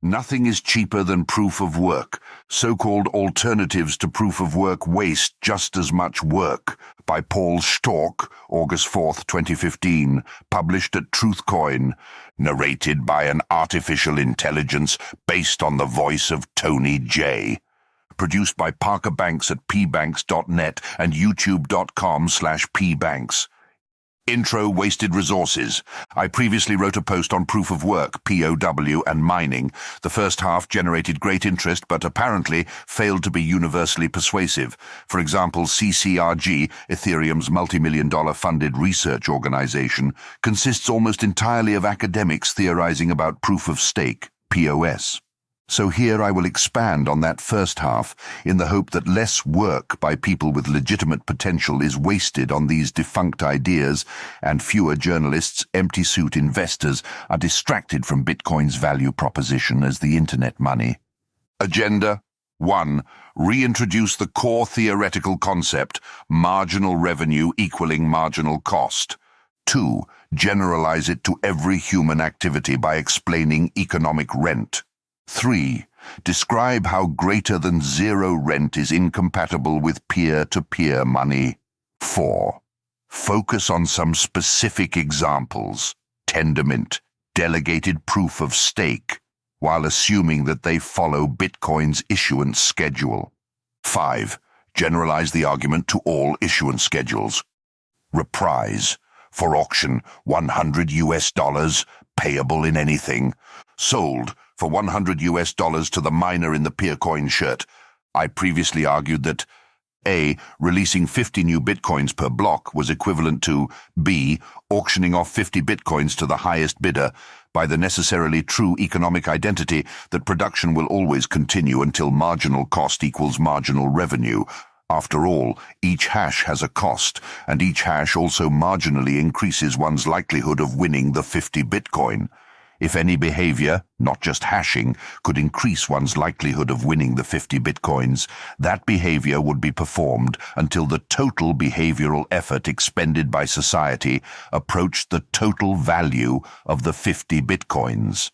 Nothing is cheaper than proof of work. So-called alternatives to proof of work waste just as much work. By Paul Sztorc, August 4th, 2015. Published at TruthCoin. Narrated by an artificial intelligence based on the voice of Tony J. Produced by Parker Banks at pbanks.net and youtube.com/pbanks. Intro: wasted resources. I previously wrote a post on proof of work, POW, and mining. The first half generated great interest, but apparently failed to be universally persuasive. For example, CCRG, Ethereum's multi-million-dollar funded research organization, consists almost entirely of academics theorizing about proof of stake, POS. So here I will expand on that first half, in the hope that less work by people with legitimate potential is wasted on these defunct ideas, and fewer journalists, empty-suit investors, are distracted from Bitcoin's value proposition as the internet money. Agenda 1. Reintroduce the core theoretical concept, marginal revenue equaling marginal cost. 2. Generalize it to every human activity by explaining economic rent. 3. Describe how greater than zero rent is incompatible with peer-to-peer money. 4. Focus on some specific examples, tendermint, delegated proof of stake, while assuming that they follow Bitcoin's issuance schedule. 5. Generalize the argument to all issuance schedules. Reprise. For auction, $100, payable in anything. Sold for $100 to the miner in the Peercoin shirt. I previously argued that A. Releasing 50 new bitcoins per block was equivalent to B. Auctioning off 50 bitcoins to the highest bidder by the necessarily true economic identity that production will always continue until marginal cost equals marginal revenue. After all, each hash has a cost, and each hash also marginally increases one's likelihood of winning the 50 bitcoin. If any behavior, not just hashing, could increase one's likelihood of winning the 50 bitcoins, that behavior would be performed until the total behavioral effort expended by society approached the total value of the 50 bitcoins.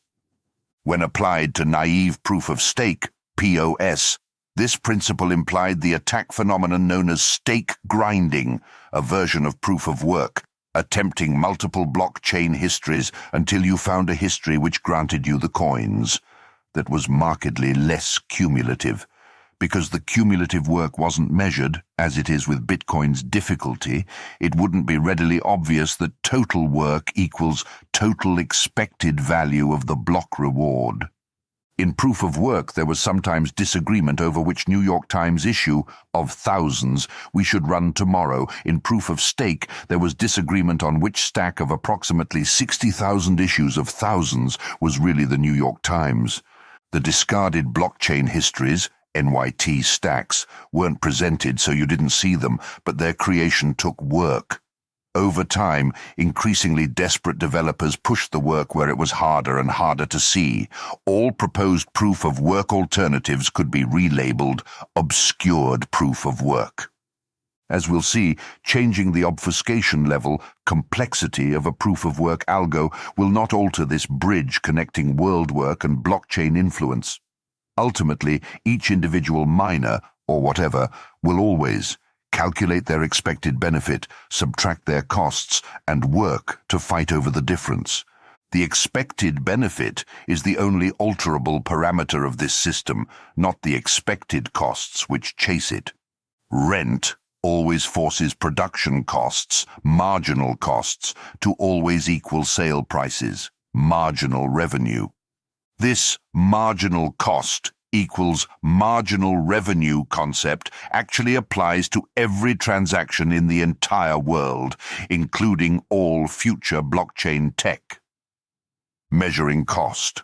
When applied to naive proof of stake, POS, this principle implied the attack phenomenon known as stake grinding, a version of proof of work, attempting multiple blockchain histories until you found a history which granted you the coins. That was markedly less cumulative, because the cumulative work wasn't measured, as it is with Bitcoin's difficulty. It wouldn't be readily obvious that total work equals total expected value of the block reward. In proof of work, there was sometimes disagreement over which New York Times issue of thousands we should run tomorrow. In proof of stake, there was disagreement on which stack of approximately 60,000 issues of thousands was really the New York Times. The discarded blockchain histories, NYT stacks, weren't presented so you didn't see them, but their creation took work. Over time, increasingly desperate developers pushed the work where it was harder and harder to see. All proposed proof of work alternatives could be relabeled obscured proof of work. As we'll see, changing the obfuscation level, complexity of a proof of work algo will not alter this bridge connecting world work and blockchain influence. Ultimately, each individual miner, or whatever, will always calculate their expected benefit, subtract their costs, and work to fight over the difference. The expected benefit is the only alterable parameter of this system, not the expected costs which chase it. Rent always forces production costs, marginal costs, to always equal sale prices, marginal revenue. This marginal cost equals marginal revenue concept actually applies to every transaction in the entire world, including all future blockchain tech. Measuring cost.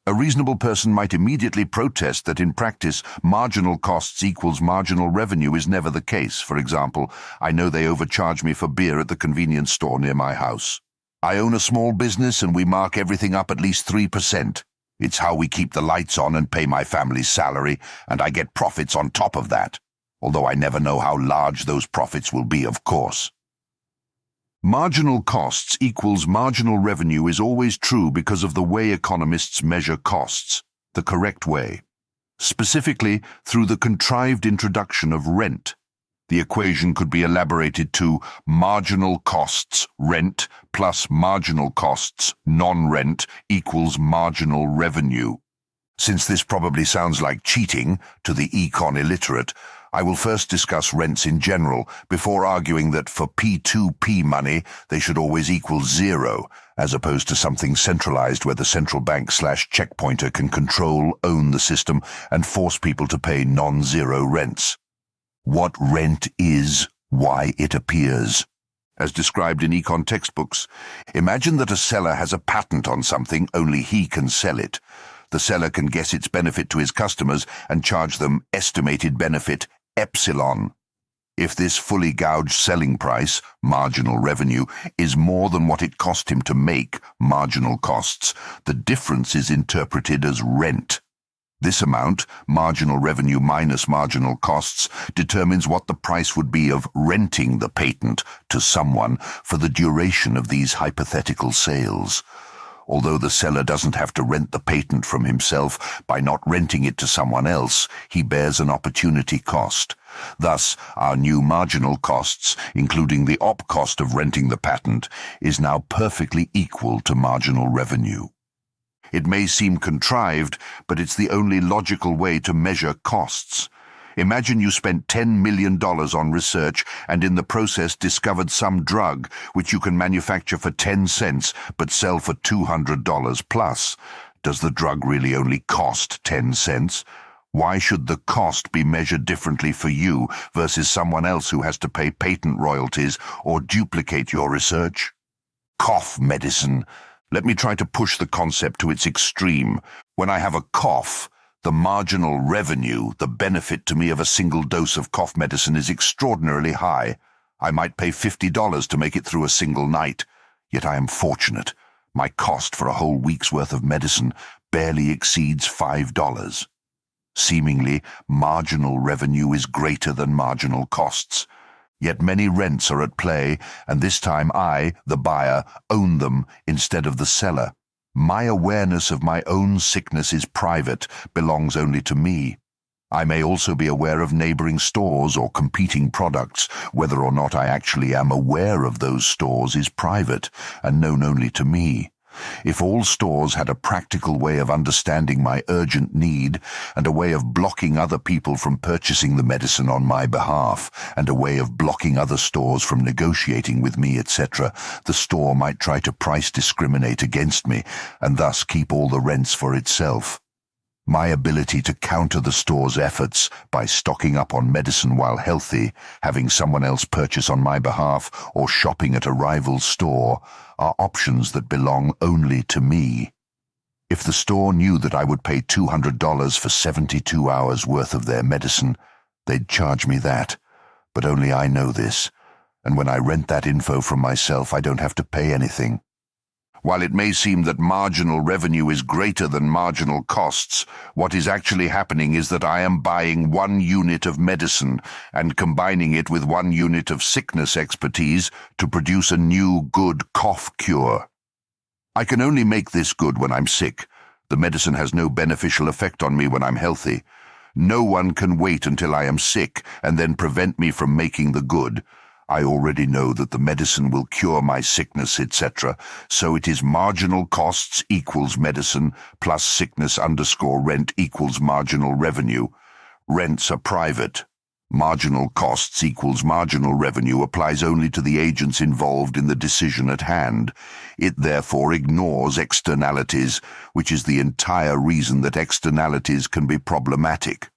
A reasonable person might immediately protest that in practice, marginal costs equals marginal revenue is never the case. For example, I know they overcharge me for beer at the convenience store near my house. I own a small business and we mark everything up at least 3%. It's how we keep the lights on and pay my family's salary, and I get profits on top of that, although I never know how large those profits will be, of course. Marginal costs equals marginal revenue is always true because of the way economists measure costs. the correct way, specifically through the contrived introduction of rent. The equation could be elaborated to marginal costs rent plus marginal costs non-rent equals marginal revenue. Since this probably sounds like cheating to the econ illiterate, I will first discuss rents in general before arguing that for P2P money they should always equal zero, as opposed to something centralized where the central bank/checkpointer can control, own the system, and force people to pay non-zero rents. What rent is, why it appears. As described in econ textbooks, imagine that a seller has a patent on something, only he can sell it. The seller can guess its benefit to his customers and charge them estimated benefit epsilon. If this fully gouged selling price, marginal revenue, is more than what it cost him to make, marginal costs, the difference is interpreted as rent. This amount, marginal revenue minus marginal costs, determines what the price would be of renting the patent to someone for the duration of these hypothetical sales. Although the seller doesn't have to rent the patent from himself, by not renting it to someone else, he bears an opportunity cost. Thus, our new marginal costs, including the op cost of renting the patent, is now perfectly equal to marginal revenue. It may seem contrived, but it's the only logical way to measure costs. Imagine you spent $10 million on research and in the process discovered some drug which you can manufacture for 10 cents but sell for $200 plus. Does the drug really only cost 10 cents? Why should the cost be measured differently for you versus someone else who has to pay patent royalties or duplicate your research? Cough medicine. Let me try to push the concept to its extreme. When I have a cough, the marginal revenue, the benefit to me of a single dose of cough medicine is extraordinarily high. I might pay $50 to make it through a single night, yet I am fortunate. My cost for a whole week's worth of medicine barely exceeds $5. Seemingly, marginal revenue is greater than marginal costs. Yet many rents are at play, and this time I, the buyer, own them instead of the seller. My awareness of my own sickness is private, belongs only to me. I may also be aware of neighboring stores or competing products. Whether or not I actually am aware of those stores is private and known only to me. If all stores had a practical way of understanding my urgent need, and a way of blocking other people from purchasing the medicine on my behalf, and a way of blocking other stores from negotiating with me, etc., the store might try to price discriminate against me, and thus keep all the rents for itself. My ability to counter the store's efforts by stocking up on medicine while healthy, having someone else purchase on my behalf, or shopping at a rival store are options that belong only to me. If the store knew that I would pay $200 for 72 hours worth of their medicine, they'd charge me that. But only I know this, and when I rent that info from myself, I don't have to pay anything. While it may seem that marginal revenue is greater than marginal costs, what is actually happening is that I am buying 1 unit of medicine and combining it with 1 unit of sickness expertise to produce a new good cough cure. I can only make this good when I'm sick. The medicine has no beneficial effect on me when I'm healthy. No one can wait until I am sick and then prevent me from making the good. I already know that the medicine will cure my sickness, etc., so it is marginal costs equals medicine plus sickness underscore rent equals marginal revenue. Rents are private. Marginal costs equals marginal revenue applies only to the agents involved in the decision at hand. It therefore ignores externalities, which is the entire reason that externalities can be problematic.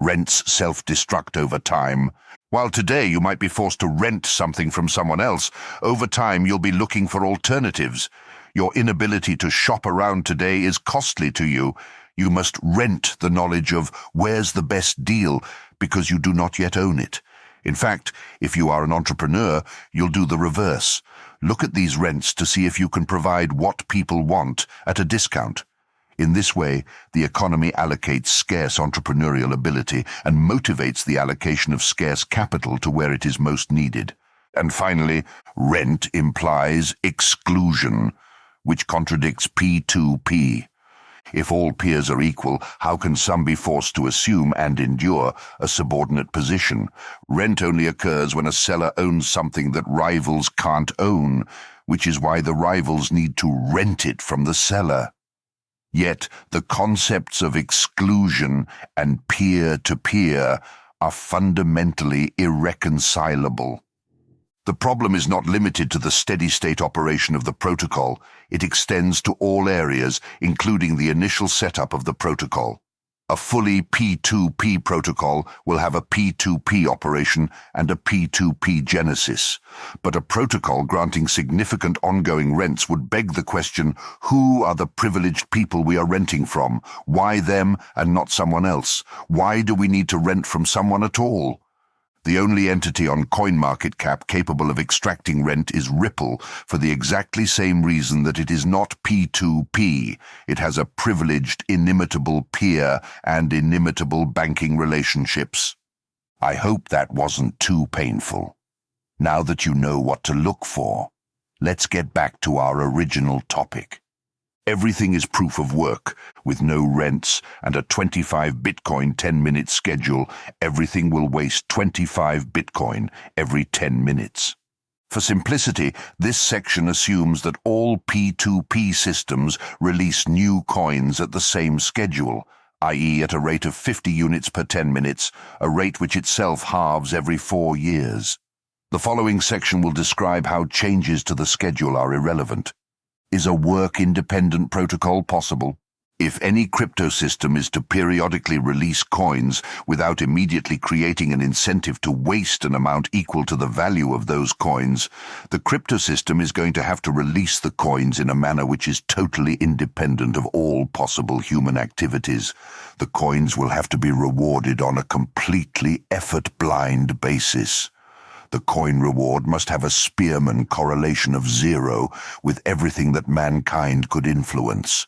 Rents self-destruct over time. While today you might be forced to rent something from someone else, over time you'll be looking for alternatives. Your inability to shop around today is costly to you. You must rent the knowledge of where's the best deal because you do not yet own it. In fact, if you are an entrepreneur, you'll do the reverse. Look at these rents to see if you can provide what people want at a discount. In this way, the economy allocates scarce entrepreneurial ability and motivates the allocation of scarce capital to where it is most needed. And finally, rent implies exclusion, which contradicts P2P. If all peers are equal, how can some be forced to assume and endure a subordinate position? Rent only occurs when a seller owns something that rivals can't own, which is why the rivals need to rent it from the seller. Yet the concepts of exclusion and peer-to-peer are fundamentally irreconcilable. The problem is not limited to the steady-state operation of the protocol. It extends to all areas, including the initial setup of the protocol. A fully P2P protocol will have a P2P operation and a P2P genesis. But a protocol granting significant ongoing rents would beg the question, who are the privileged people we are renting from? Why them and not someone else? Why do we need to rent from someone at all? The only entity on CoinMarketCap capable of extracting rent is Ripple, for the exactly same reason that it is not P2P. It has a privileged, inimitable peer and inimitable banking relationships. I hope that wasn't too painful. Now that you know what to look for, let's get back to our original topic. Everything is proof of work. With no rents and a 25 Bitcoin 10-minute schedule, everything will waste 25 Bitcoin every 10 minutes. For simplicity, this section assumes that all P2P systems release new coins at the same schedule, i.e. at a rate of 50 units per 10 minutes, a rate which itself halves every 4 years. The following section will describe how changes to the schedule are irrelevant. Is a work-independent protocol possible? If any crypto system is to periodically release coins without immediately creating an incentive to waste an amount equal to the value of those coins, the crypto system is going to have to release the coins in a manner which is totally independent of all possible human activities. The coins will have to be rewarded on a completely effort-blind basis. The coin reward must have a Spearman correlation of 0 with everything that mankind could influence.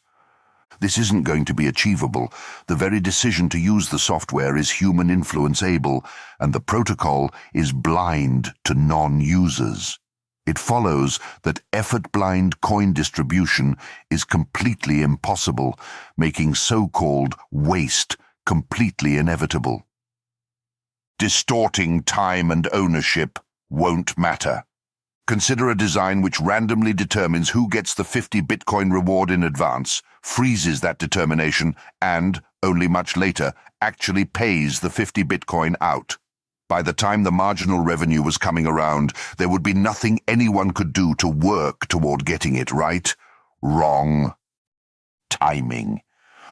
This isn't going to be achievable. The very decision to use the software is human influence-able, and the protocol is blind to non-users. It follows that effort-blind coin distribution is completely impossible, making so-called waste completely inevitable. Distorting time and ownership won't matter. Consider a design which randomly determines who gets the 50 Bitcoin reward in advance, freezes that determination, and, only much later, actually pays the 50 Bitcoin out. By the time the marginal revenue was coming around, there would be nothing anyone could do to work toward getting it right. Wrong. Timing.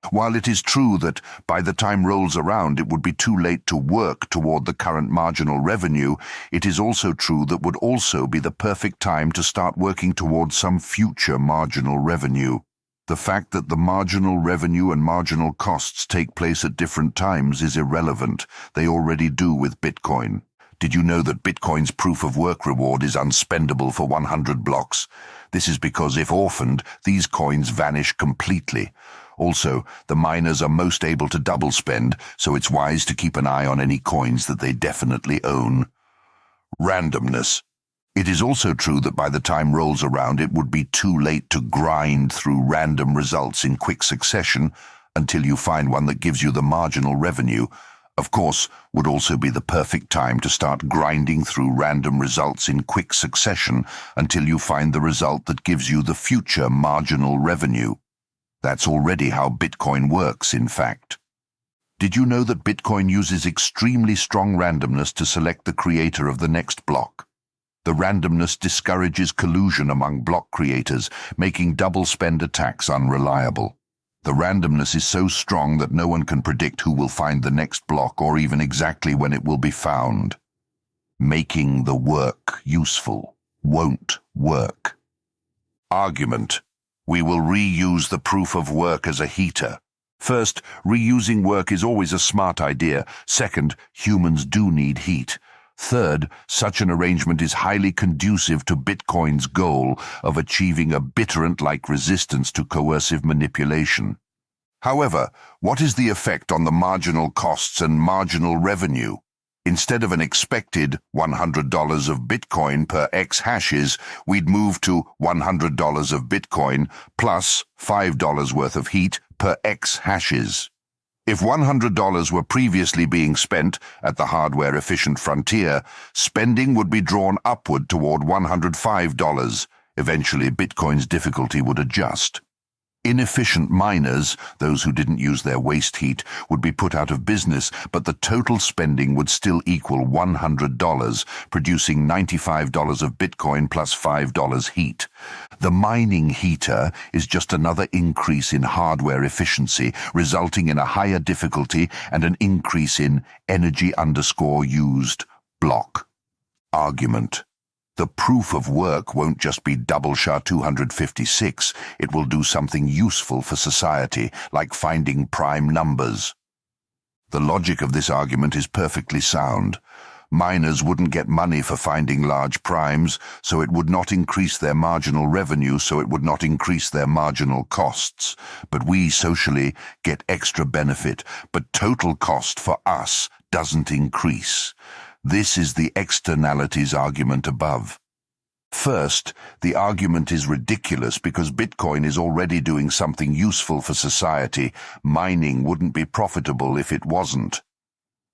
While it is true that by the time rolls around it would be too late to work toward the current marginal revenue, it is also true that would also be the perfect time to start working toward some future marginal revenue. The fact that the marginal revenue and marginal costs take place at different times is irrelevant. They already do with Bitcoin. Did you know that Bitcoin's proof-of-work reward is unspendable for 100 blocks? This is because if orphaned, these coins vanish completely. Also, the miners are most able to double spend, so it's wise to keep an eye on any coins that they definitely own. Randomness. It is also true that by the time rolls around it would be too late to grind through random results in quick succession until you find one that gives you the marginal revenue. Of course, would also be the perfect time to start grinding through random results in quick succession until you find the result that gives you the future marginal revenue. That's already how Bitcoin works, in fact. Did you know that Bitcoin uses extremely strong randomness to select the creator of the next block? The randomness discourages collusion among block creators, making double-spend attacks unreliable. The randomness is so strong that no one can predict who will find the next block or even exactly when it will be found. Making the work useful won't work. Argument. We will reuse the proof of work as a heater. First, reusing work is always a smart idea. Second, humans do need heat. Third, such an arrangement is highly conducive to Bitcoin's goal of achieving a bittorrent-like resistance to coercive manipulation. However, what is the effect on the marginal costs and marginal revenue? Instead of an expected $100 of Bitcoin per X hashes, we'd move to $100 of Bitcoin plus $5 worth of heat per X hashes. If $100 were previously being spent at the hardware-efficient frontier, spending would be drawn upward toward $105. Eventually, Bitcoin's difficulty would adjust. Inefficient miners, those who didn't use their waste heat, would be put out of business, but the total spending would still equal $100, producing $95 of Bitcoin plus $5 heat. The mining heater is just another increase in hardware efficiency, resulting in a higher difficulty and an increase in energy_used block. Argument. The proof of work won't just be double SHA-256, it will do something useful for society, like finding prime numbers. The logic of this argument is perfectly sound. Miners wouldn't get money for finding large primes, so it would not increase their marginal revenue, so it would not increase their marginal costs. But we, socially, get extra benefit, but total cost for us doesn't increase. This is the externalities argument above. First, the argument is ridiculous because Bitcoin is already doing something useful for society. Mining wouldn't be profitable if it wasn't.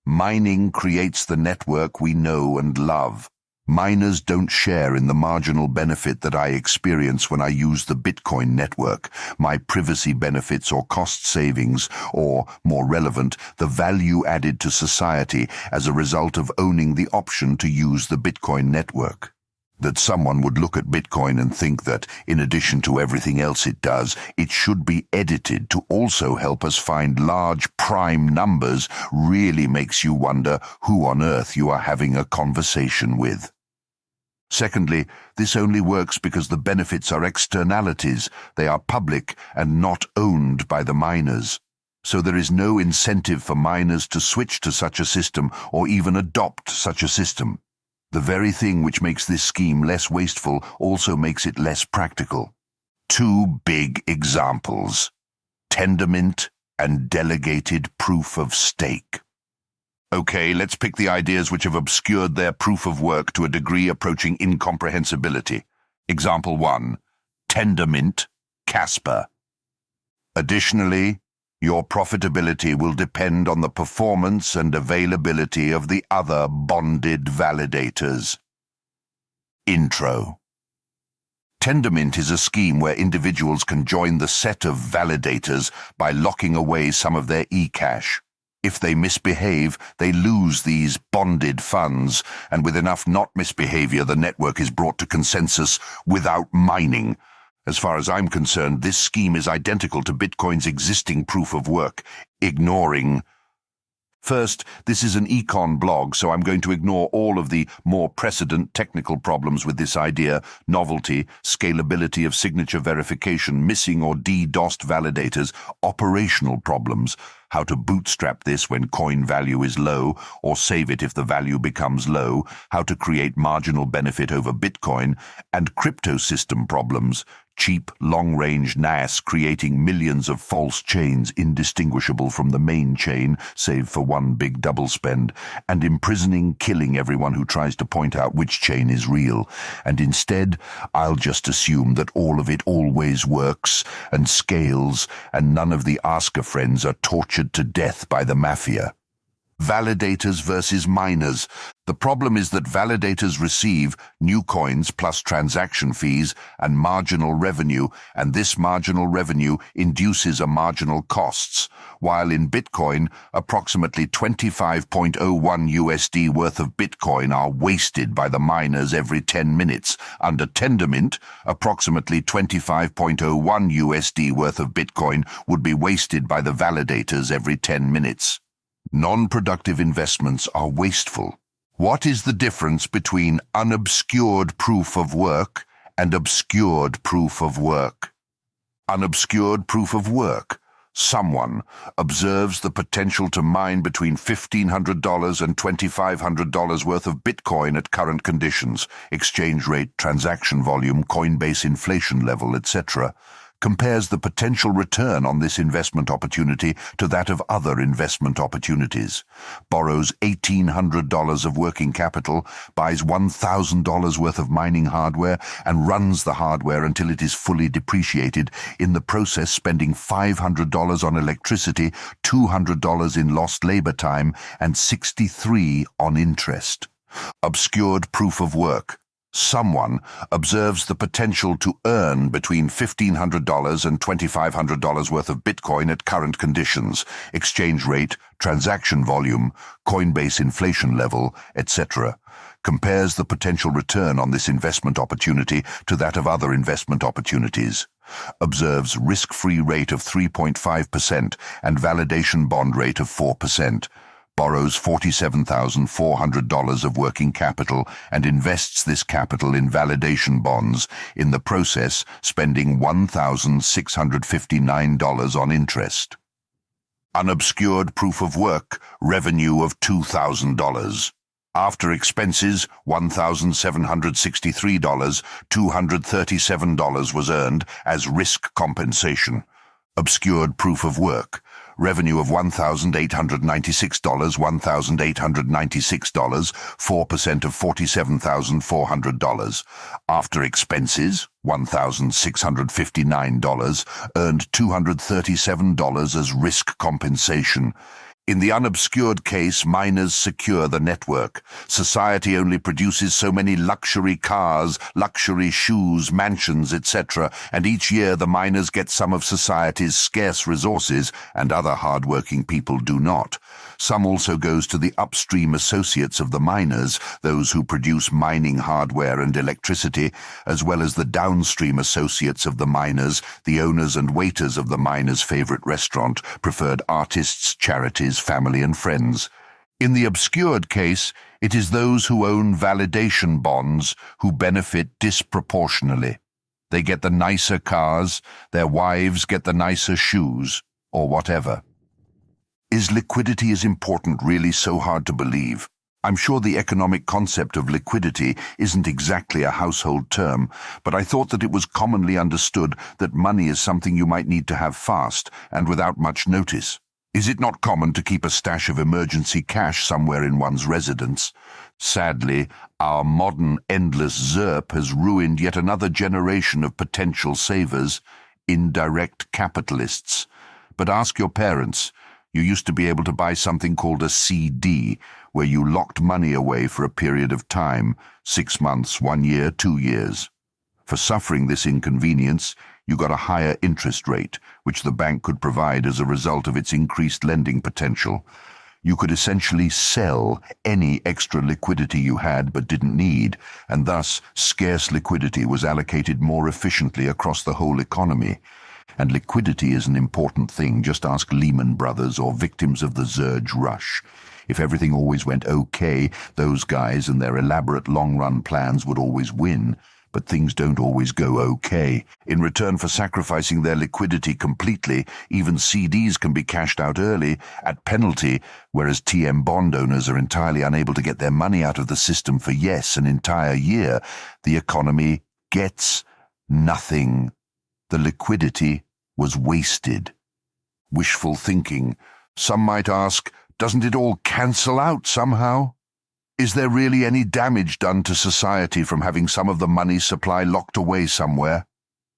Mining creates the network we know and love. Miners don't share in the marginal benefit that I experience when I use the Bitcoin network, my privacy benefits or cost savings, or, more relevant, the value added to society as a result of owning the option to use the Bitcoin network. That someone would look at Bitcoin and think that, in addition to everything else it does, it should be edited to also help us find large prime numbers really makes you wonder who on earth you are having a conversation with. Secondly, this only works because the benefits are externalities. They are public and not owned by the miners. So there is no incentive for miners to switch to such a system or even adopt such a system. The very thing which makes this scheme less wasteful also makes it less practical. Two big examples: Tendermint and delegated proof of stake. Okay, let's pick the ideas which have obscured their proof of work to a degree approaching incomprehensibility. Example 1. Tendermint, Casper. Additionally, your profitability will depend on the performance and availability of the other bonded validators. Intro. Tendermint is a scheme where individuals can join the set of validators by locking away some of their eCash. If they misbehave, they lose these bonded funds, and with enough not misbehavior, the network is brought to consensus without mining. As far as I'm concerned, this scheme is identical to Bitcoin's existing proof of work, ignoring... First, this is an econ blog, so I'm going to ignore all of the more precedent technical problems with this idea: novelty, scalability of signature verification, missing or DDoSed validators, operational problems, how to bootstrap this when coin value is low, or save it if the value becomes low, how to create marginal benefit over Bitcoin, and crypto system problems, cheap, long-range NAS creating millions of false chains indistinguishable from the main chain, save for one big double spend, and imprisoning, killing everyone who tries to point out which chain is real. And instead, I'll just assume that all of it always works and scales, and none of the ask-a-friends are tortured to death by the mafia. Validators versus miners. The problem is that validators receive new coins plus transaction fees and marginal revenue, and this marginal revenue induces a marginal costs, while in Bitcoin, approximately 25.01 USD worth of Bitcoin are wasted by the miners every 10 minutes. Under Tendermint, approximately 25.01 USD worth of Bitcoin would be wasted by the validators every 10 minutes. Non-productive investments are wasteful. What is the difference between unobscured proof of work and obscured proof of work? Unobscured proof of work. Someone observes the potential to mine between $1,500 and $2,500 worth of Bitcoin at current conditions, exchange rate, transaction volume, Coinbase inflation level, etc. compares the potential return on this investment opportunity to that of other investment opportunities, borrows $1,800 of working capital, buys $1,000 worth of mining hardware, and runs the hardware until it is fully depreciated, in the process spending $500 on electricity, $200 in lost labor time, and $63 on interest. Obscured proof of work. Someone observes the potential to earn between $1,500 and $2,500 worth of Bitcoin at current conditions, exchange rate, transaction volume, Coinbase inflation level, etc. Compares the potential return on this investment opportunity to that of other investment opportunities. Observes risk-free rate of 3.5% and validation bond rate of 4%. Borrows $47,400 of working capital and invests this capital in validation bonds, in the process spending $1,659 on interest. Unobscured proof of work, revenue of $2,000. After expenses, $1,763, $237 was earned as risk compensation. Obscured proof of work. Revenue of $1,896, $1,896, 4% of $47,400. After expenses, $1,659, earned $237 as risk compensation. In the unobscured case, miners secure the network. Society only produces so many luxury cars, luxury shoes, mansions, etc., and each year the miners get some of society's scarce resources, and other hard-working people do not. Some also goes to the upstream associates of the miners, those who produce mining hardware and electricity, as well as the downstream associates of the miners, the owners and waiters of the miners' favorite restaurant, preferred artists, charities, family and friends. In the obscured case, it is those who own validation bonds who benefit disproportionately. They get the nicer cars, their wives get the nicer shoes, or whatever. Is liquidity as important really so hard to believe? I'm sure the economic concept of liquidity isn't exactly a household term, but I thought that it was commonly understood that money is something you might need to have fast and without much notice. Is it not common to keep a stash of emergency cash somewhere in one's residence? Sadly, our modern endless ZERP has ruined yet another generation of potential savers, indirect capitalists. But ask your parents. You used to be able to buy something called a CD, where you locked money away for a period of time, 6 months, 1 year, 2 years. For suffering this inconvenience, you got a higher interest rate, which the bank could provide as a result of its increased lending potential. You could essentially sell any extra liquidity you had but didn't need, and thus scarce liquidity was allocated more efficiently across the whole economy. And liquidity is an important thing. Just ask Lehman Brothers or victims of the Surge Rush. If everything always went okay, those guys and their elaborate long-run plans would always win. But things don't always go okay. In return for sacrificing their liquidity completely, even CDs can be cashed out early at penalty, whereas TM bond owners are entirely unable to get their money out of the system for, yes, an entire year. The economy gets nothing. The liquidity was wasted. Wishful thinking. Some might ask, doesn't it all cancel out somehow? Is there really any damage done to society from having some of the money supply locked away somewhere?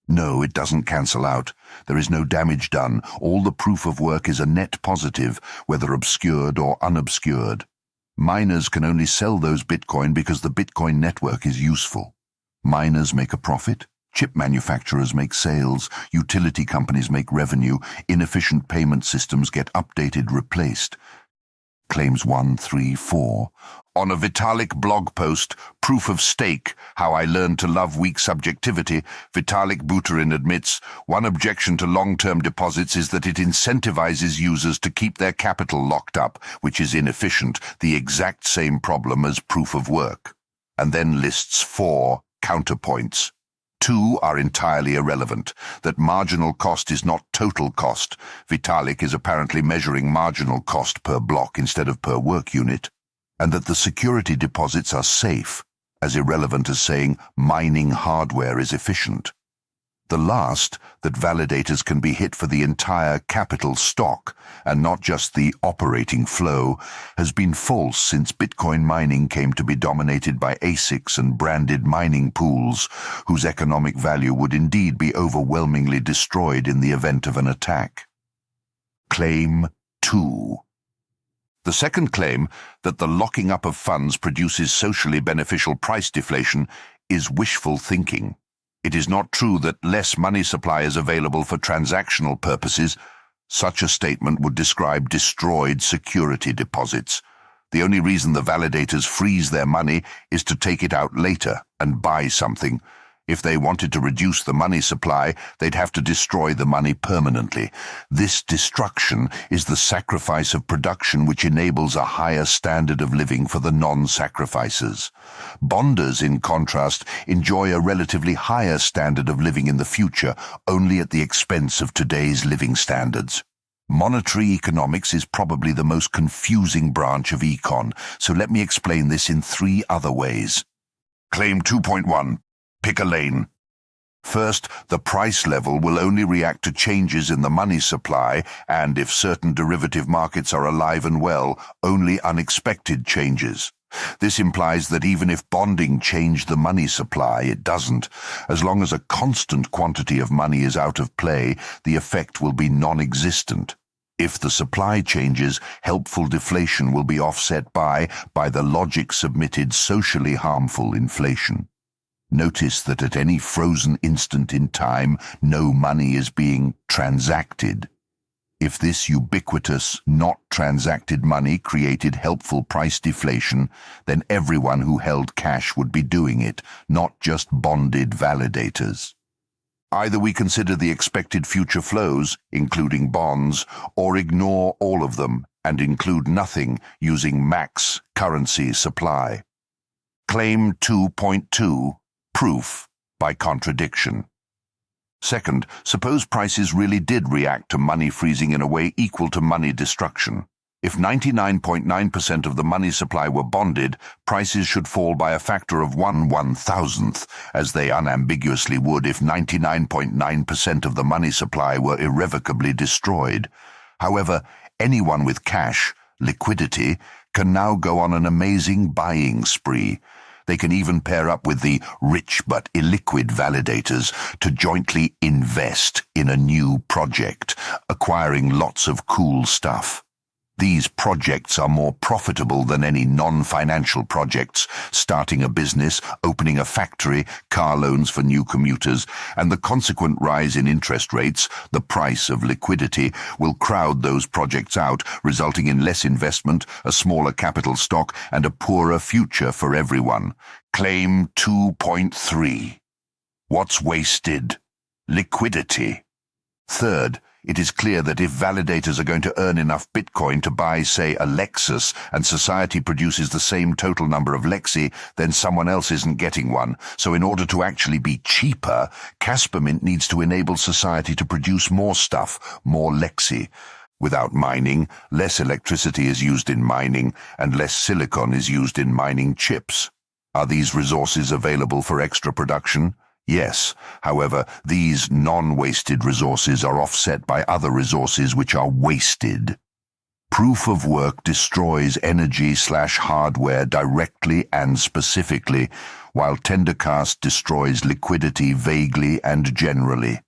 No, it doesn't cancel out. There is no damage done. All the proof of work is a net positive, whether obscured or unobscured. Miners can only sell those Bitcoin because the Bitcoin network is useful. Miners make a profit. Chip manufacturers make sales, utility companies make revenue, inefficient payment systems get updated, replaced. Claims 1, 3, 4. On a Vitalik blog post, Proof of Stake, How I Learned to Love Weak Subjectivity, Vitalik Buterin admits, one objection to long-term deposits is that it incentivizes users to keep their capital locked up, which is inefficient, the exact same problem as proof of work. And then lists 4 counterpoints. 2 are entirely irrelevant, that marginal cost is not total cost. Vitalik is apparently measuring marginal cost per block instead of per work unit, and that the security deposits are safe, as irrelevant as saying mining hardware is efficient. The last, that validators can be hit for the entire capital stock and not just the operating flow, has been false since Bitcoin mining came to be dominated by ASICs and branded mining pools, whose economic value would indeed be overwhelmingly destroyed in the event of an attack. Claim 2. The second claim, that the locking up of funds produces socially beneficial price deflation, is wishful thinking. It is not true that less money supply is available for transactional purposes. Such a statement would describe destroyed security deposits. The only reason the validators freeze their money is to take it out later and buy something. If they wanted to reduce the money supply, they'd have to destroy the money permanently. This destruction is the sacrifice of production which enables a higher standard of living for the non-sacrificers. Bonders, in contrast, enjoy a relatively higher standard of living in the future, only at the expense of today's living standards. Monetary economics is probably the most confusing branch of econ, so let me explain this in 3 other ways. Claim 2.1. Pick a lane. First, the price level will only react to changes in the money supply, and if certain derivative markets are alive and well, only unexpected changes. This implies that even if bonding changed the money supply, it doesn't. As long as a constant quantity of money is out of play, the effect will be non-existent. If the supply changes, helpful deflation will be offset by the logic submitted, socially harmful inflation. Notice that at any frozen instant in time, no money is being transacted. If this ubiquitous, not transacted money created helpful price deflation, then everyone who held cash would be doing it, not just bonded validators. Either we consider the expected future flows, including bonds, or ignore all of them and include nothing using max currency supply. Claim 2.2. Proof by contradiction. Second, suppose prices really did react to money freezing in a way equal to money destruction. If 99.9% of the money supply were bonded, prices should fall by a factor of 1/1000th, as they unambiguously would if 99.9% of the money supply were irrevocably destroyed. However, anyone with cash, liquidity, can now go on an amazing buying spree. They can even pair up with the rich but illiquid validators to jointly invest in a new project, acquiring lots of cool stuff. These projects are more profitable than any non-financial projects, starting a business, opening a factory, car loans for new commuters, and the consequent rise in interest rates, the price of liquidity, will crowd those projects out, resulting in less investment, a smaller capital stock, and a poorer future for everyone. Claim 2.3. What's wasted? Liquidity. Third, it is clear that if validators are going to earn enough Bitcoin to buy, say, a Lexus, and society produces the same total number of Lexi, then someone else isn't getting one. So in order to actually be cheaper, Caspermint needs to enable society to produce more stuff, more Lexi. Without mining, less electricity is used in mining, and less silicon is used in mining chips. Are these resources available for extra production? Yes. However, these non-wasted resources are offset by other resources which are wasted. Proof of work destroys energy/hardware directly and specifically, while Tendercast destroys liquidity vaguely and generally.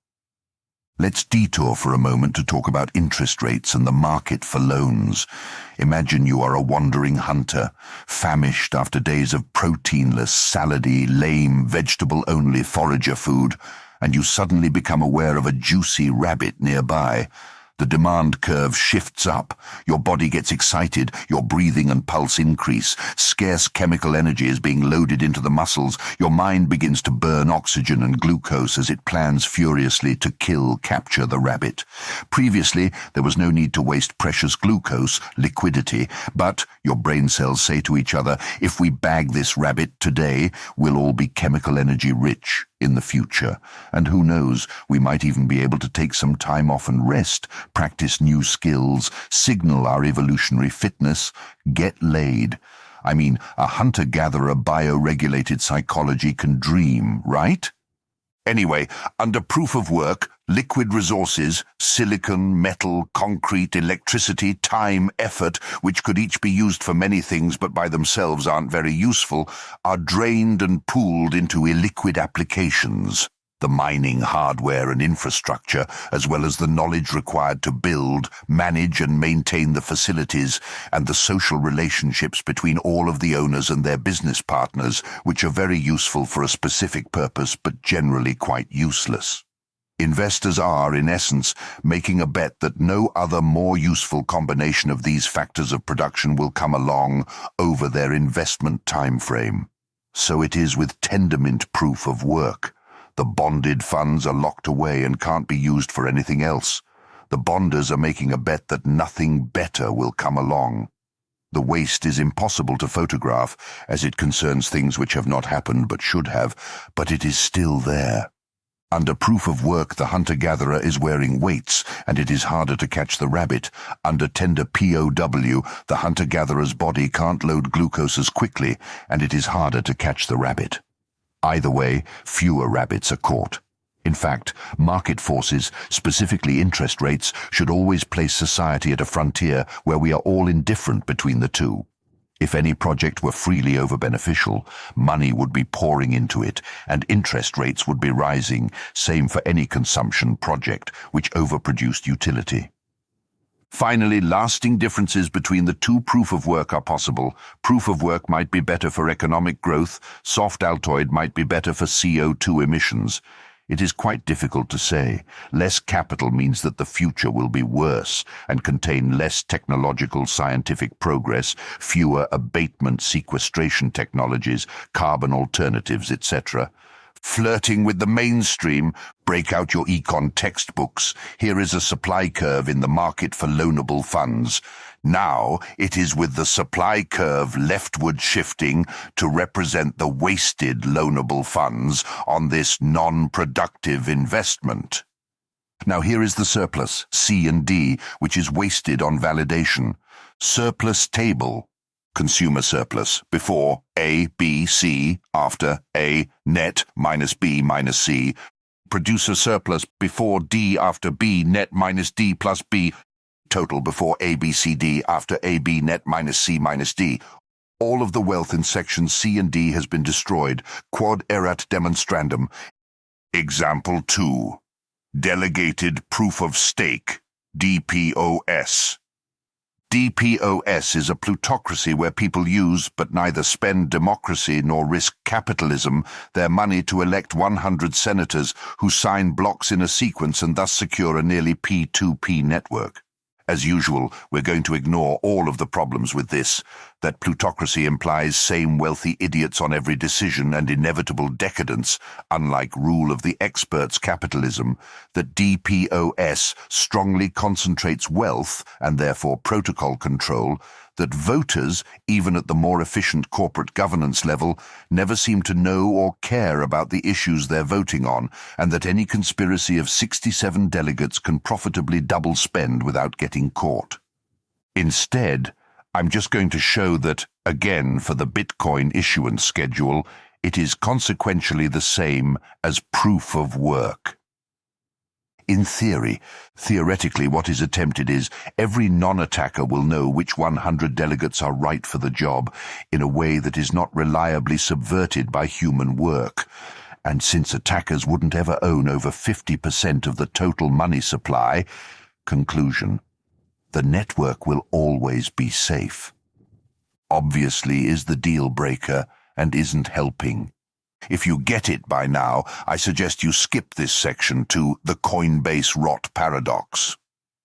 Let's detour for a moment to talk about interest rates and the market for loans. Imagine you are a wandering hunter, famished after days of proteinless, salady, lame, vegetable-only forager food, and you suddenly become aware of a juicy rabbit nearby. The demand curve shifts up. Your body gets excited. Your breathing and pulse increase. Scarce chemical energy is being loaded into the muscles. Your mind begins to burn oxygen and glucose as it plans furiously to capture the rabbit. Previously, there was no need to waste precious glucose, liquidity, but your brain cells say to each other, if we bag this rabbit today, we'll all be chemical energy rich in the future. And who knows, we might even be able to take some time off and rest, practice new skills, signal our evolutionary fitness, get laid. I mean, a hunter-gatherer bioregulated psychology can dream, right? Anyway, under proof of work, liquid resources, silicon, metal, concrete, electricity, time, effort, which could each be used for many things but by themselves aren't very useful, are drained and pooled into illiquid applications. The mining hardware and infrastructure, as well as the knowledge required to build, manage and maintain the facilities, and the social relationships between all of the owners and their business partners, which are very useful for a specific purpose but generally quite useless. Investors are, in essence, making a bet that no other more useful combination of these factors of production will come along over their investment time frame. So it is with Tendermint proof of work. The bonded funds are locked away and can't be used for anything else. The bonders are making a bet that nothing better will come along. The waste is impossible to photograph, as it concerns things which have not happened but should have, but it is still there. Under proof of work, the hunter-gatherer is wearing weights, and it is harder to catch the rabbit. Under tender POW, the hunter-gatherer's body can't load glucose as quickly, and it is harder to catch the rabbit. Either way, fewer rabbits are caught. In fact, market forces, specifically interest rates, should always place society at a frontier where we are all indifferent between the two. If any project were freely over-beneficial, money would be pouring into it, and interest rates would be rising, same for any consumption project which overproduced utility. Finally, lasting differences between the two proof of work are possible. Proof of work might be better for economic growth, soft Altoid might be better for CO2 emissions. It is quite difficult to say. Less capital means that the future will be worse and contain less technological scientific progress, fewer abatement sequestration technologies, carbon alternatives, etc. Flirting with the mainstream, break out your econ textbooks. Here is a supply curve in the market for loanable funds. Now it is with the supply curve leftward shifting to represent the wasted loanable funds on this non-productive investment. Now here is the surplus, C and D, which is wasted on validation. Surplus table. Consumer surplus, before A, B, C, after A, net, minus B, minus C. Producer surplus, before D, after B, net, minus D, plus B. Total before A, B, C, D, after A, B, net, minus C, minus D. All of the wealth in sections C and D has been destroyed. Quod erat demonstrandum. Example 2. Delegated proof of stake, DPoS. DPoS is a plutocracy where people use, but neither spend democracy nor risk capitalism, their money to elect 100 senators who sign blocks in a sequence and thus secure a nearly P2P network. As usual, we're going to ignore all of the problems with this, that plutocracy implies same wealthy idiots on every decision and inevitable decadence, unlike rule of the experts capitalism, that DPoS strongly concentrates wealth and therefore protocol control, that voters, even at the more efficient corporate governance level, never seem to know or care about the issues they're voting on, and that any conspiracy of 67 delegates can profitably double spend without getting caught. Instead, I'm just going to show that, again for the Bitcoin issuance schedule, it is consequentially the same as proof of work. In theoretically what is attempted is every non-attacker will know which 100 delegates are right for the job in a way that is not reliably subverted by human work. And since attackers wouldn't ever own over 50% of the total money supply, conclusion, the network will always be safe. Obviously is the deal breaker and isn't helping. If you get it by now, I suggest you skip this section to the Coinbase-Rot Paradox.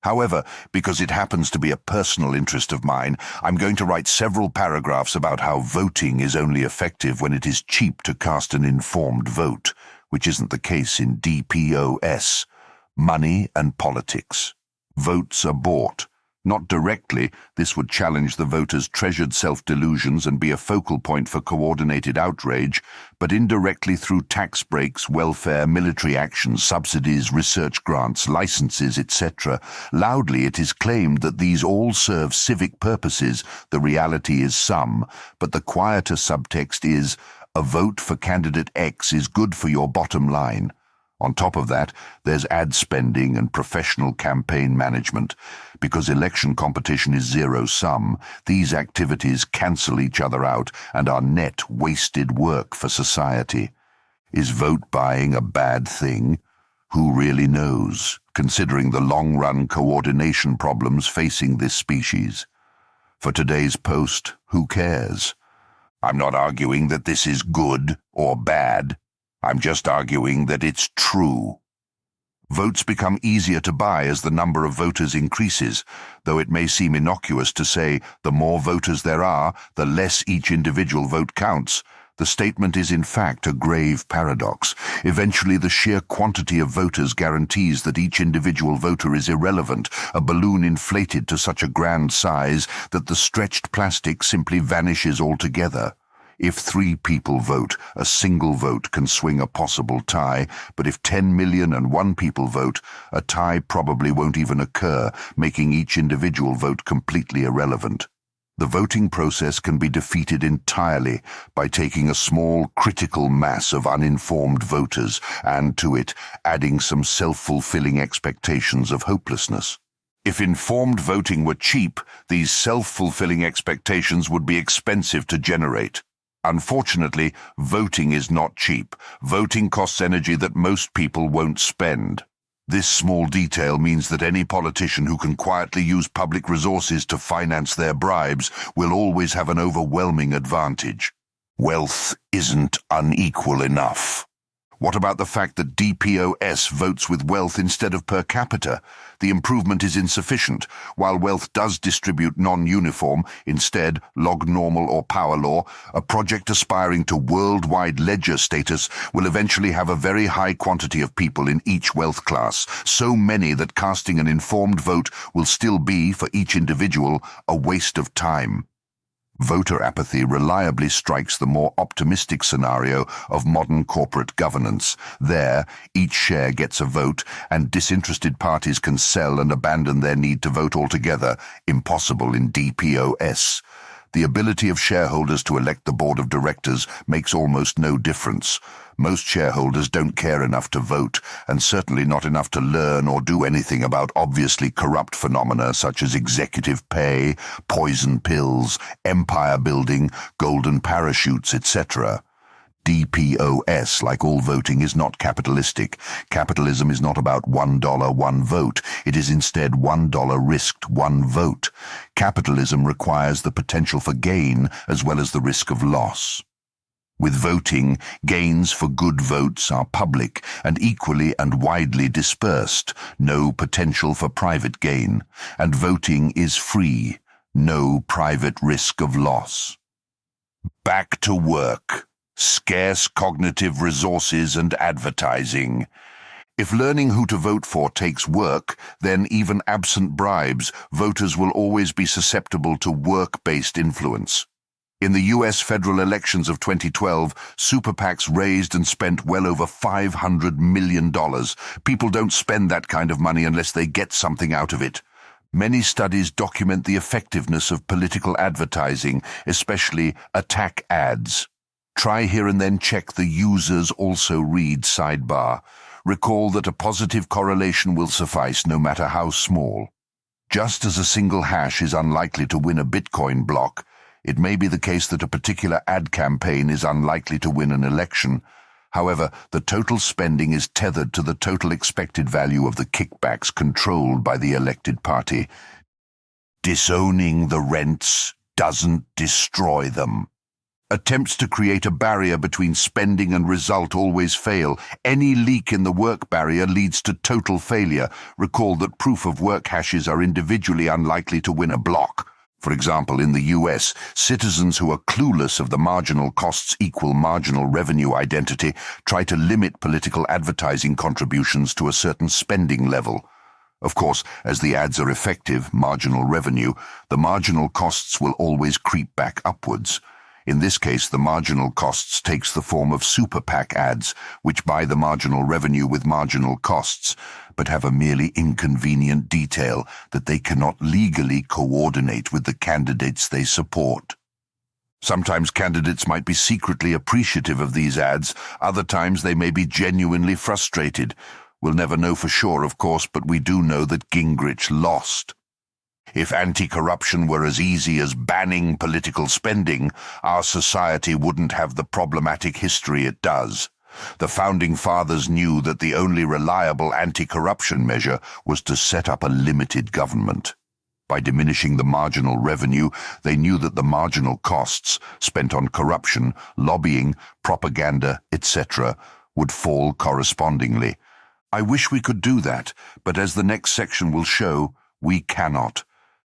However, because it happens to be a personal interest of mine, I'm going to write several paragraphs about how voting is only effective when it is cheap to cast an informed vote, which isn't the case in DPoS. Money and politics. Votes are bought. Not directly, this would challenge the voters' treasured self-delusions and be a focal point for coordinated outrage, but indirectly through tax breaks, welfare, military actions, subsidies, research grants, licenses, etc. Loudly it is claimed that these all serve civic purposes. The reality is some, but the quieter subtext is, a vote for candidate X is good for your bottom line. On top of that, there's ad spending and professional campaign management. Because election competition is zero-sum, these activities cancel each other out and are net wasted work for society. Is vote buying a bad thing? Who really knows, considering the long-run coordination problems facing this species? For today's post, who cares? I'm not arguing that this is good or bad. I'm just arguing that it's true. Votes become easier to buy as the number of voters increases, though it may seem innocuous to say the more voters there are, the less each individual vote counts. The statement is in fact a grave paradox. Eventually, the sheer quantity of voters guarantees that each individual voter is irrelevant, a balloon inflated to such a grand size that the stretched plastic simply vanishes altogether. If 3 people vote, a single vote can swing a possible tie, but if 10,000,001 people vote, a tie probably won't even occur, making each individual vote completely irrelevant. The voting process can be defeated entirely by taking a small critical mass of uninformed voters and, to it, adding some self-fulfilling expectations of hopelessness. If informed voting were cheap, these self-fulfilling expectations would be expensive to generate. Unfortunately, voting is not cheap. Voting costs energy that most people won't spend. This small detail means that any politician who can quietly use public resources to finance their bribes will always have an overwhelming advantage. Wealth isn't unequal enough. What about the fact that DPoS votes with wealth instead of per capita? The improvement is insufficient. While wealth does distribute non-uniform, instead, log normal or power law, a project aspiring to worldwide ledger status will eventually have a very high quantity of people in each wealth class, so many that casting an informed vote will still be, for each individual, a waste of time. Voter apathy reliably strikes the more optimistic scenario of modern corporate governance. There, each share gets a vote, and disinterested parties can sell and abandon their need to vote altogether, impossible in DPoS. The ability of shareholders to elect the board of directors makes almost no difference. Most shareholders don't care enough to vote, and certainly not enough to learn or do anything about obviously corrupt phenomena such as executive pay, poison pills, empire building, golden parachutes, etc. DPoS, like all voting, is not capitalistic. Capitalism is not about $1, one vote. It is instead $1 risked, one vote. Capitalism requires the potential for gain as well as the risk of loss. With voting, gains for good votes are public and equally and widely dispersed, no potential for private gain, and voting is free, no private risk of loss. Back to work. Scarce cognitive resources and advertising. If learning who to vote for takes work, then even absent bribes, voters will always be susceptible to work-based influence. In the U.S. federal elections of 2012, super PACs raised and spent well over $500 million. People don't spend that kind of money unless they get something out of it. Many studies document the effectiveness of political advertising, especially attack ads. Try here and then check the users also read sidebar. Recall that a positive correlation will suffice no matter how small. Just as a single hash is unlikely to win a Bitcoin block, it may be the case that a particular ad campaign is unlikely to win an election. However, the total spending is tethered to the total expected value of the kickbacks controlled by the elected party. Disowning the rents doesn't destroy them. Attempts to create a barrier between spending and result always fail. Any leak in the work barrier leads to total failure. Recall that proof-of-work hashes are individually unlikely to win a block. For example, in the US, citizens who are clueless of the marginal costs equal marginal revenue identity try to limit political advertising contributions to a certain spending level. Of course, as the ads are effective, marginal revenue, the marginal costs will always creep back upwards. In this case, the marginal costs takes the form of super PAC ads, which buy the marginal revenue with marginal costs, but have a merely inconvenient detail that they cannot legally coordinate with the candidates they support. Sometimes candidates might be secretly appreciative of these ads, other times they may be genuinely frustrated. We'll never know for sure, of course, but we do know that Gingrich lost. If anti-corruption were as easy as banning political spending, our society wouldn't have the problematic history it does. The Founding Fathers knew that the only reliable anti-corruption measure was to set up a limited government. By diminishing the marginal revenue, they knew that the marginal costs spent on corruption, lobbying, propaganda, etc. would fall correspondingly. I wish we could do that, but as the next section will show, we cannot.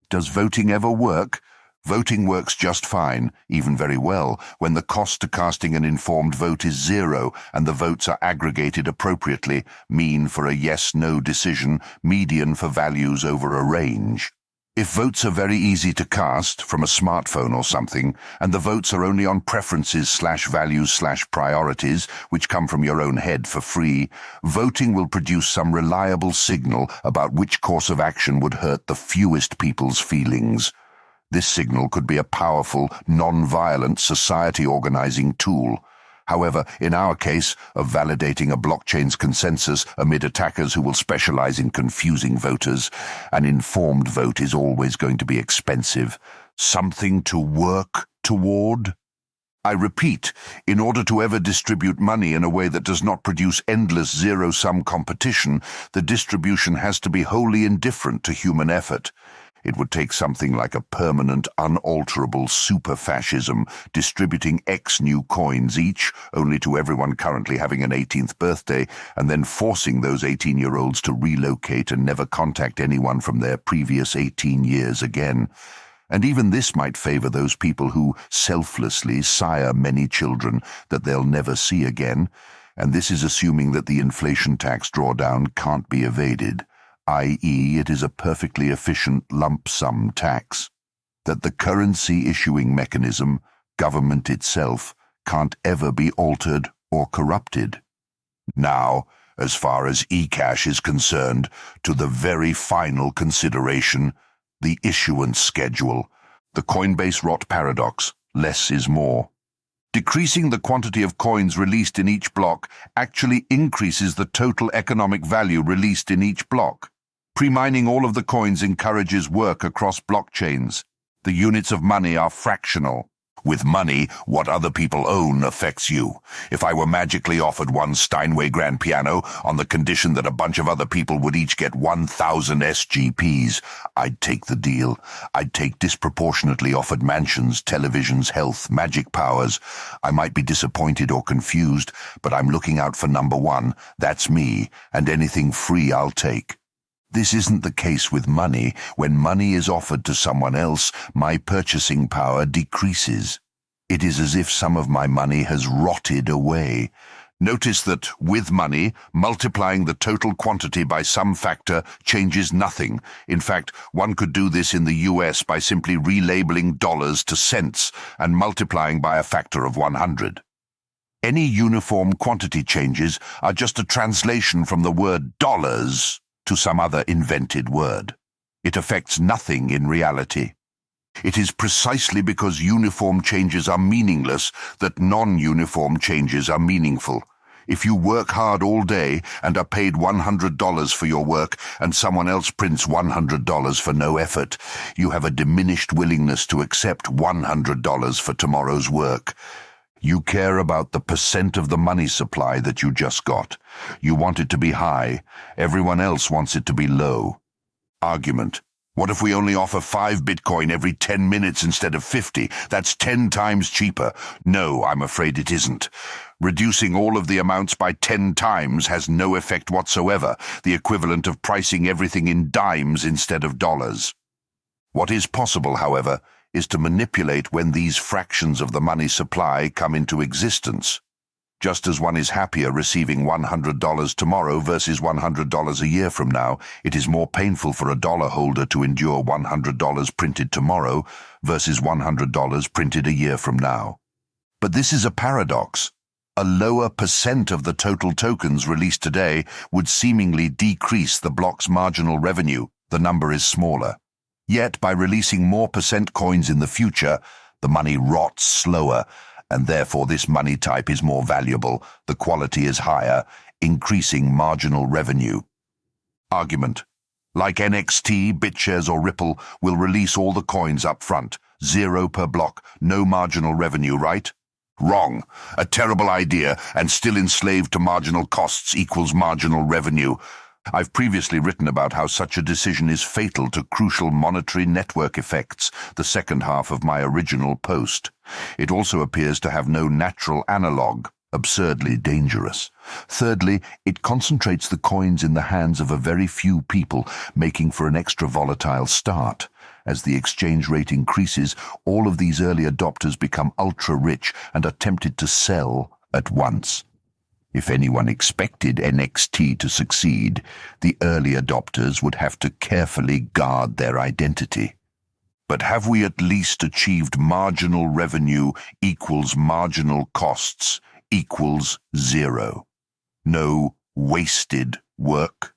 Does voting ever work? Voting works just fine, even very well, when the cost to casting an informed vote is zero and the votes are aggregated appropriately, mean for a yes-no decision, median for values over a range. If votes are very easy to cast, from a smartphone or something, and the votes are only on preferences/values/priorities, which come from your own head for free, voting will produce some reliable signal about which course of action would hurt the fewest people's feelings. This signal could be a powerful, non-violent society-organizing tool. However, in our case, of validating a blockchain's consensus amid attackers who will specialize in confusing voters, an informed vote is always going to be expensive. Something to work toward? I repeat, in order to ever distribute money in a way that does not produce endless zero-sum competition, the distribution has to be wholly indifferent to human effort. It would take something like a permanent, unalterable super-fascism, distributing X new coins each, only to everyone currently having an 18th birthday, and then forcing those 18-year-olds to relocate and never contact anyone from their previous 18 years again. And even this might favor those people who selflessly sire many children that they'll never see again, and this is assuming that the inflation tax drawdown can't be evaded, i.e. it is a perfectly efficient lump sum tax, that the currency issuing mechanism, government itself, can't ever be altered or corrupted. Now, as far as eCash is concerned, to the very final consideration, the issuance schedule, the Coinbase-Rot Paradox, less is more. Decreasing the quantity of coins released in each block actually increases the total economic value released in each block. Pre-mining all of the coins encourages work across blockchains. The units of money are fractional. With money, what other people own affects you. If I were magically offered one Steinway grand piano on the condition that a bunch of other people would each get 1,000 SGPs, I'd take the deal. I'd take disproportionately offered mansions, televisions, health, magic powers. I might be disappointed or confused, but I'm looking out for number one. That's me, and anything free I'll take. This isn't the case with money. When money is offered to someone else, my purchasing power decreases. It is as if some of my money has rotted away. Notice that, with money, multiplying the total quantity by some factor changes nothing. In fact, one could do this in the US by simply relabeling dollars to cents and multiplying by a factor of 100. Any uniform quantity changes are just a translation from the word dollars to some other invented word. It affects nothing in reality. It is precisely because uniform changes are meaningless that non-uniform changes are meaningful. If you work hard all day and are paid $100 for your work and someone else prints $100 for no effort, you have a diminished willingness to accept $100 for tomorrow's work. You care about the percent of the money supply that you just got. You want it to be high. Everyone else wants it to be low. Argument. What if we only offer 5 Bitcoin every 10 minutes instead of 50? That's 10 times cheaper. No, I'm afraid it isn't. Reducing all of the amounts by 10 times has no effect whatsoever, the equivalent of pricing everything in dimes instead of dollars. What is possible, however, is to manipulate when these fractions of the money supply come into existence. Just as one is happier receiving $100 tomorrow versus $100 a year from now, it is more painful for a dollar holder to endure $100 printed tomorrow versus $100 printed a year from now. But this is a paradox. A lower percent of the total tokens released today would seemingly decrease the block's marginal revenue. The number is smaller. Yet, by releasing more percent coins in the future, The money rots slower, and therefore this money type is more valuable, the quality is higher, increasing marginal revenue. Argument. Like NXT, BitShares or Ripple will release all the coins up front, 0 per block, no marginal revenue, right? Wrong. A terrible idea, and still enslaved to marginal costs equals marginal revenue. I've previously written about how such a decision is fatal to crucial monetary network effects, the second half of my original post. It also appears to have no natural analogue, absurdly dangerous. Thirdly, it concentrates the coins in the hands of a very few people, making for an extra volatile start. As the exchange rate increases, all of these early adopters become ultra-rich and are tempted to sell at once. If anyone expected NXT to succeed, the early adopters would have to carefully guard their identity. But have we at least achieved marginal revenue equals marginal costs equals 0? No wasted work?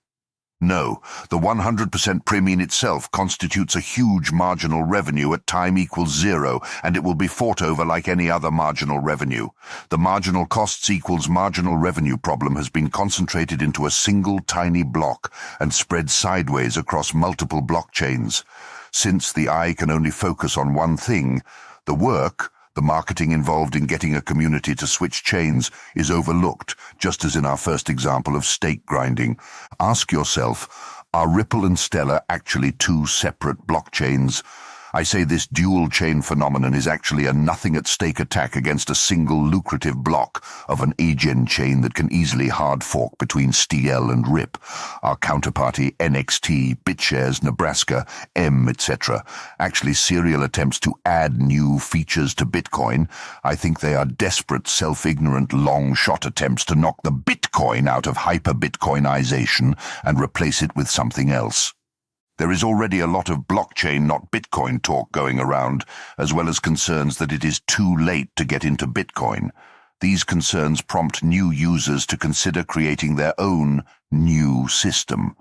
No, the 100% premium itself constitutes a huge marginal revenue at time equals 0, and it will be fought over like any other marginal revenue. The marginal costs equals marginal revenue problem has been concentrated into a single tiny block and spread sideways across multiple blockchains. Since the eye can only focus on one thing, the work, the marketing involved in getting a community to switch chains, is overlooked, just as in our first example of stake grinding. Ask yourself, are Ripple and Stellar actually two separate blockchains? I say this dual-chain phenomenon is actually a nothing-at-stake attack against a single lucrative block of an AGEN chain that can easily hard fork between STL and RIP, our counterparty NXT, BitShares, Nebraska, M, etc. Actually serial attempts to add new features to Bitcoin. I think they are desperate, self-ignorant, long-shot attempts to knock the Bitcoin out of hyper-Bitcoinization and replace it with something else. There is already a lot of blockchain, not Bitcoin talk going around, as well as concerns that it is too late to get into Bitcoin. These concerns prompt new users to consider creating their own new system.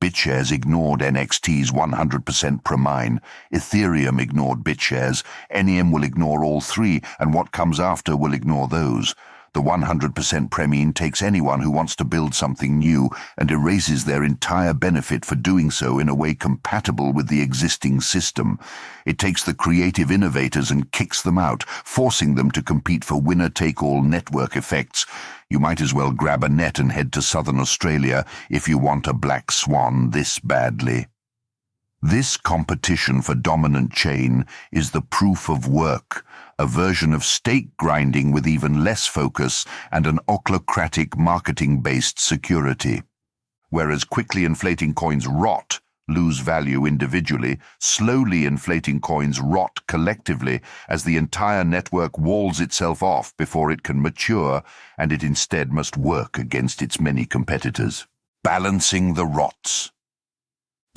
BitShares ignored NXT's 100% premine. Ethereum ignored BitShares. NEM will ignore all three, and what comes after will ignore those. The 100% premine takes anyone who wants to build something new and erases their entire benefit for doing so in a way compatible with the existing system. It takes the creative innovators and kicks them out, forcing them to compete for winner-take-all network effects. You might as well grab a net and head to southern Australia if you want a black swan this badly. This competition for dominant chain is the proof of work, a version of stake grinding with even less focus and an ochlocratic marketing-based security. Whereas quickly inflating coins rot, lose value individually, slowly inflating coins rot collectively as the entire network walls itself off before it can mature, and it instead must work against its many competitors. Balancing the rots.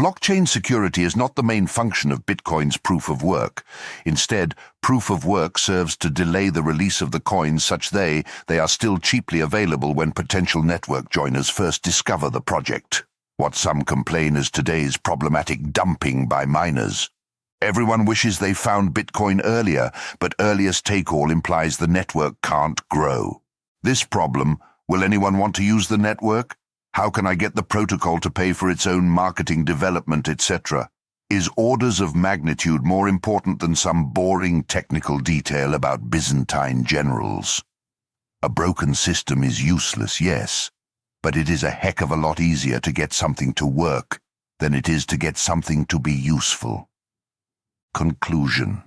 Blockchain security is not the main function of Bitcoin's proof of work. Instead, proof of work serves to delay the release of the coins such they are still cheaply available when potential network joiners first discover the project. What some complain is today's problematic dumping by miners. Everyone wishes they found Bitcoin earlier, but earliest take-all implies the network can't grow. This problem, will anyone want to use the network? How can I get the protocol to pay for its own marketing development, etc.? Is orders of magnitude more important than some boring technical detail about Byzantine generals? A broken system is useless, yes, but it is a heck of a lot easier to get something to work than it is to get something to be useful. Conclusion.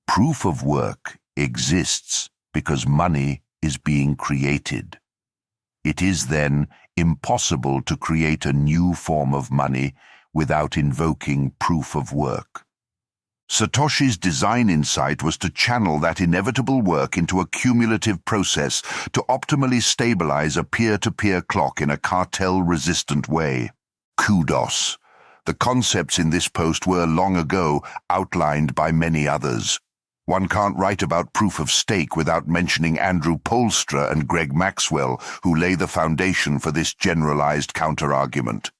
Proof of work exists because money is being created. It is then impossible to create a new form of money without invoking proof of work. Satoshi's design insight was to channel that inevitable work into a cumulative process to optimally stabilize a peer-to-peer clock in a cartel-resistant way. Kudos. The concepts in this post were long ago outlined by many others. One can't write about proof of stake without mentioning Andrew Poelstra and Greg Maxwell, who lay the foundation for this generalized counter-argument.